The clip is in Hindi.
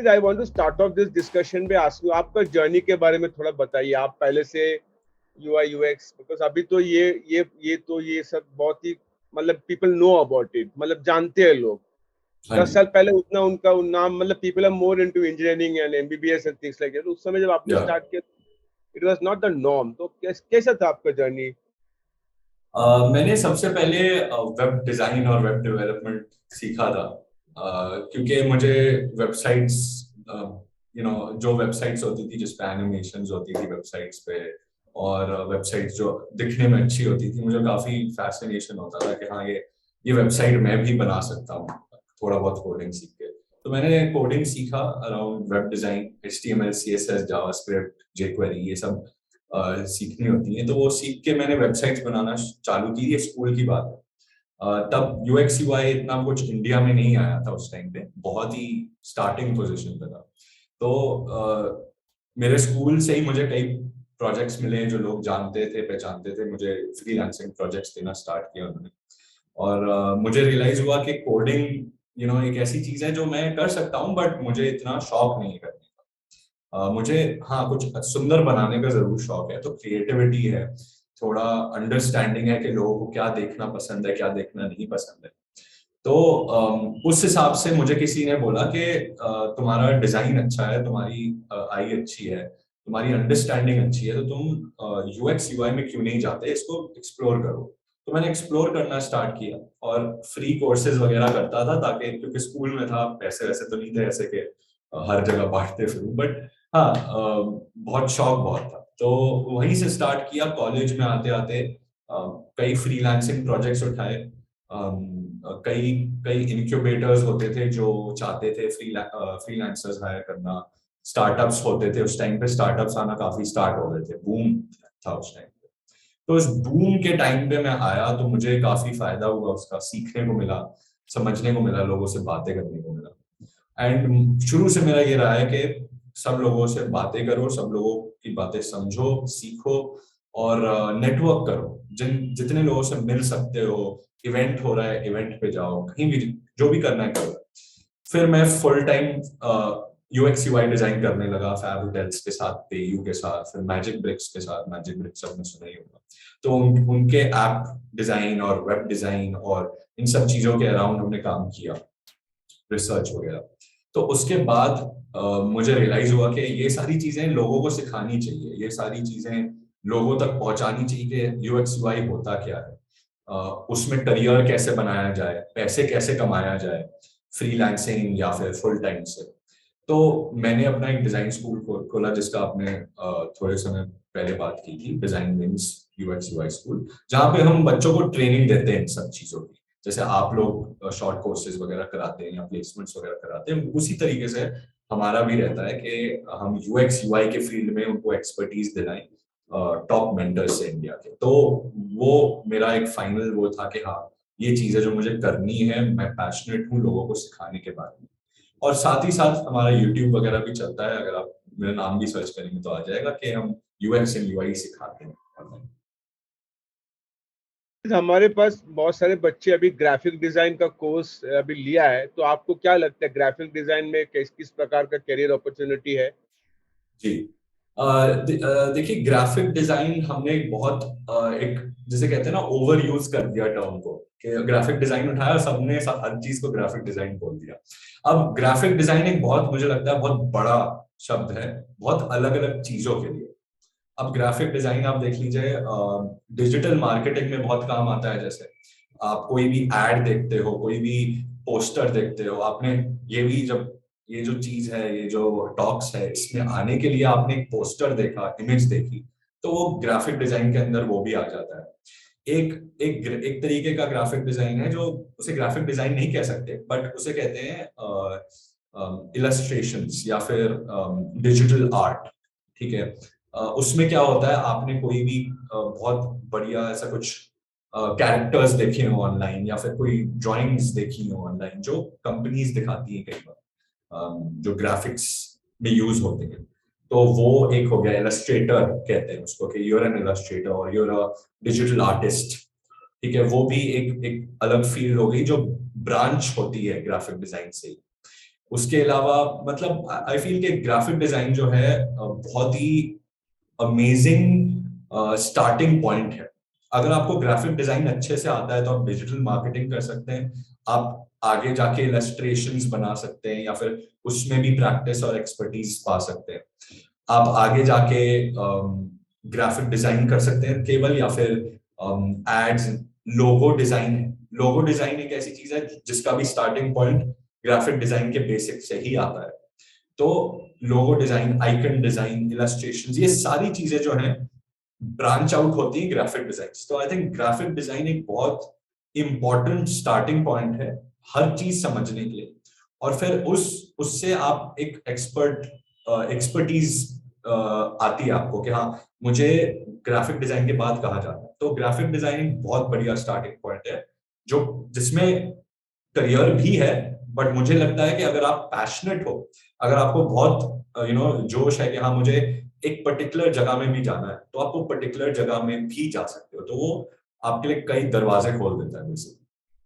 Manish, I want to start off this discussion by ask you आपका जर्नी के बारे में थोड़ा बताइए। आप पहले से UI UX, बिकॉज अभी तो ये सब बहुत ही मतलब पीपल नो अबाउट इट, मतलब जानते हैं लोग। हाँ 10 जी। साल पहले उतना उनका नाम, मतलब people are more into engineering and MBBS and things like that. उस समय जब आपने या स्टार्ट किया, it was not the norm. तो कैसा था आपका जर्नी? मैंने सबसे पहले वेब डिजाइन और वेब डेवलपमेंट सीखा था, क्योंकि मुझे वेबसाइट्स, जो वेबसाइट्स होती थी जिस पे एनिमेशंस होती थी वेबसाइट्स पे, और वेबसाइट्स जो दिखने में अच्छी होती थी, मुझे काफी फैसिनेशन होता था कि हाँ, ये वेबसाइट मैं भी बना सकता हूँ थोड़ा बहुत कोडिंग सीख के। तो मैंने कोडिंग सीखा around web design, HTML CSS JavaScript jQuery, ये सब सीखनी होती है। तो वो सीख के मैंने वेबसाइट्स बनाना चालू की। ये स्कूल की बात है। तब UX UI इतना कुछ इंडिया में नहीं आया था उस टाइम पे, बहुत ही स्टार्टिंग पोजीशन पे था। तो मेरे स्कूल से ही मुझे कई प्रोजेक्ट्स मिले, जो लोग जानते थे पहचानते थे, मुझे फ्रीलांसिंग प्रोजेक्ट्स देना स्टार्ट किया उन्होंने। और मुझे रियलाइज हुआ कि कोडिंग एक ऐसी चीज है जो मैं कर सकता हूँ, बट मुझे इतना शौक नहीं करने का। मुझे हाँ, कुछ सुंदर बनाने का जरूर शौक है, तो क्रिएटिविटी है, थोड़ा अंडरस्टैंडिंग है कि लोगों को क्या देखना पसंद है, क्या देखना नहीं पसंद है। तो उस हिसाब से मुझे किसी ने बोला कि तुम्हारा डिजाइन अच्छा है, तुम्हारी आई अच्छी है, तुम्हारी अंडरस्टैंडिंग अच्छी है, तो तुम UX UI में क्यों नहीं जाते, इसको एक्सप्लोर करो। तो मैंने एक्सप्लोर करना स्टार्ट किया और फ्री कोर्सेज वगैरह करता था, ताकि क्योंकि स्कूल में था, पैसे वैसे तो नहीं थे ऐसे कि हर जगह बांटते फिरूं, बट हाँ, बहुत शौक बहुत था। तो वहीं से स्टार्ट किया। कॉलेज में आते आते कई फ्रीलांसिंग प्रोजेक्ट्स उठाए। कई कई इनक्यूबेटर्स होते थे जो चाहते थे फ्रीलांसर्स हायर करना। स्टार्टअप्स होते थे उस टाइम पे, स्टार्टअप्स आना काफी स्टार्ट हो रहे थे, बूम था उस टाइम पे। तो इस बूम के टाइम पे मैं आया, तो मुझे काफी फायदा हुआ, उसका सीखने को मिला, समझने को मिला, लोगों से बातें करने को मिला। एंड शुरू से मेरा ये रहा है कि सब लोगों से बातें करो, सब लोगों की बातें समझो, सीखो, और नेटवर्क करो। जितने लोगों से मिल सकते हो, इवेंट हो रहा है इवेंट पे जाओ, कहीं भी जो भी करना है करो। फिर मैं full time UX UI design करने लगा, फैब होटल्स के साथ, पेयू के साथ, फिर मैजिक ब्रिक्स के साथ। मैजिक ब्रिक्स आपने सुना ही होगा। तो उनके ऐप डिजाइन और वेब डिजाइन और इन सब चीजों के अराउंड हमने काम किया, रिसर्च वगैरह। तो उसके बाद मुझे रियलाइज हुआ कि ये सारी चीजें लोगों को सिखानी चाहिए, ये सारी चीजें लोगों तक पहुंचानी चाहिए कि UX UI होता क्या है, उसमें करियर कैसे बनाया जाए, पैसे कैसे कमाया जाए, फ्रीलांसिंग या फिर फुल टाइम से। तो मैंने अपना एक डिजाइन स्कूल खोला, जिसका आपने थोड़े समय पहले बात की थी, design wings UX UI school, जहाँ पे हम बच्चों को ट्रेनिंग देते हैं इन सब चीजों की। जैसे आप लोग शॉर्ट कोर्सेज वगैरह कराते हैं या प्लेसमेंट्स वगैरह कराते हैं, उसी तरीके से हमारा भी रहता है कि हम UX UI के फील्ड में उनको एक्सपर्टीज दिलाएं, टॉप मेंटर्स से इंडिया के। तो वो मेरा एक फाइनल वो था कि हाँ, ये चीजें जो मुझे करनी है, मैं पैशनेट हूँ लोगों को सिखाने के बारे में। और साथ ही साथ हमारा यूट्यूब वगैरह भी चलता है, अगर आप मेरा नाम भी सर्च करेंगे तो आ जाएगा कि हम UX एंड UI सिखाते हैं online। हमारे पास बहुत सारे बच्चे अभी ग्राफिक डिजाइन का कोर्स अभी लिया है, तो आपको क्या लगता है ग्राफिक डिजाइन में किस किस प्रकार का करियर अपॉर्चुनिटी है? जी, देखिए, ग्राफिक डिजाइन हमने एक बहुत एक, जिसे कहते हैं ना, ओवर यूज कर दिया टर्म को, कि ग्राफिक डिजाइन उठाया, सबने हर चीज को ग्राफिक डिजाइन बोल दिया। अब ग्राफिक डिजाइन एक बहुत, मुझे लगता है, बहुत बड़ा शब्द है, बहुत अलग अलग चीजों के लिए। अब ग्राफिक डिजाइन आप देख लीजिए, डिजिटल मार्केटिंग में बहुत काम आता है। जैसे आप कोई भी एड देखते हो, कोई भी पोस्टर देखते हो, आपने ये भी, जब ये जो चीज है, ये जो टॉक्स है, इसमें आने के लिए आपने एक पोस्टर देखा, इमेज देखी, तो वो ग्राफिक डिजाइन के अंदर वो भी आ जाता है। एक एक एक तरीके का ग्राफिक डिजाइन है, जो उसे ग्राफिक डिजाइन नहीं कह सकते, बट उसे कहते हैं इलस्ट्रेशंस या फिर डिजिटल आर्ट। ठीक है। उसमें क्या होता है, आपने कोई भी बहुत बढ़िया ऐसा कुछ कैरेक्टर्स देखे हो ऑनलाइन, या फिर कोई ड्राइंग्स देखी हो ऑनलाइन, जो कंपनीज दिखाती है कई बार, जो ग्राफिक्स में यूज होते हैं। तो वो एक हो गया, इलस्ट्रेटर कहते हैं उसको, कि यूर एन इलस्ट्रेटर और यूर अ डिजिटल आर्टिस्ट। ठीक है, वो भी एक एक अलग फील्ड हो गई, जो ब्रांच होती है ग्राफिक डिजाइन से। उसके अलावा मतलब आई फील कि ग्राफिक डिजाइन जो है बहुत ही अमेजिंग स्टार्टिंग पॉइंट है। अगर आपको ग्राफिक डिजाइन अच्छे से आता है तो आप डिजिटल मार्केटिंग कर सकते हैं, आप आगे जाके इलस्ट्रेशंस बना सकते हैं या फिर उसमें भी प्रैक्टिस और एक्सपर्टीज पा सकते हैं। आप आगे जाके ग्राफिक डिजाइन कर सकते हैं केवल, या फिर एड्स, लोगो डिजाइन है। लोगो डिजाइन एक ऐसी चीज है जिसका भी स्टार्टिंग पॉइंट ग्राफिक डिजाइन के बेसिक से ही आता है। तो logo design, icon design, illustration, ये सारी चीजें जो हैं ब्रांच आउट होती है ग्राफिक डिजाइन। तो आई थिंक ग्राफिक डिजाइन एक बहुत इंपॉर्टेंट स्टार्टिंग पॉइंट है हर चीज समझने के लिए। और फिर उससे आप एक एक्सपर्टीज आती है आपको कि हाँ मुझे ग्राफिक डिजाइन के बाद कहा जाता है। तो ग्राफिक डिजाइन एक बहुत बढ़िया स्टार्टिंग पॉइंट है जो जिसमें करियर भी है, बट मुझे लगता है कि अगर आप पैशनेट हो, अगर आपको बहुत जोश है कि हाँ मुझे एक पर्टिकुलर जगह में भी जाना है, तो आप वो पर्टिकुलर जगह में भी जा सकते हो। तो वो आपके लिए कई दरवाजे खोल देता है बेसिकली।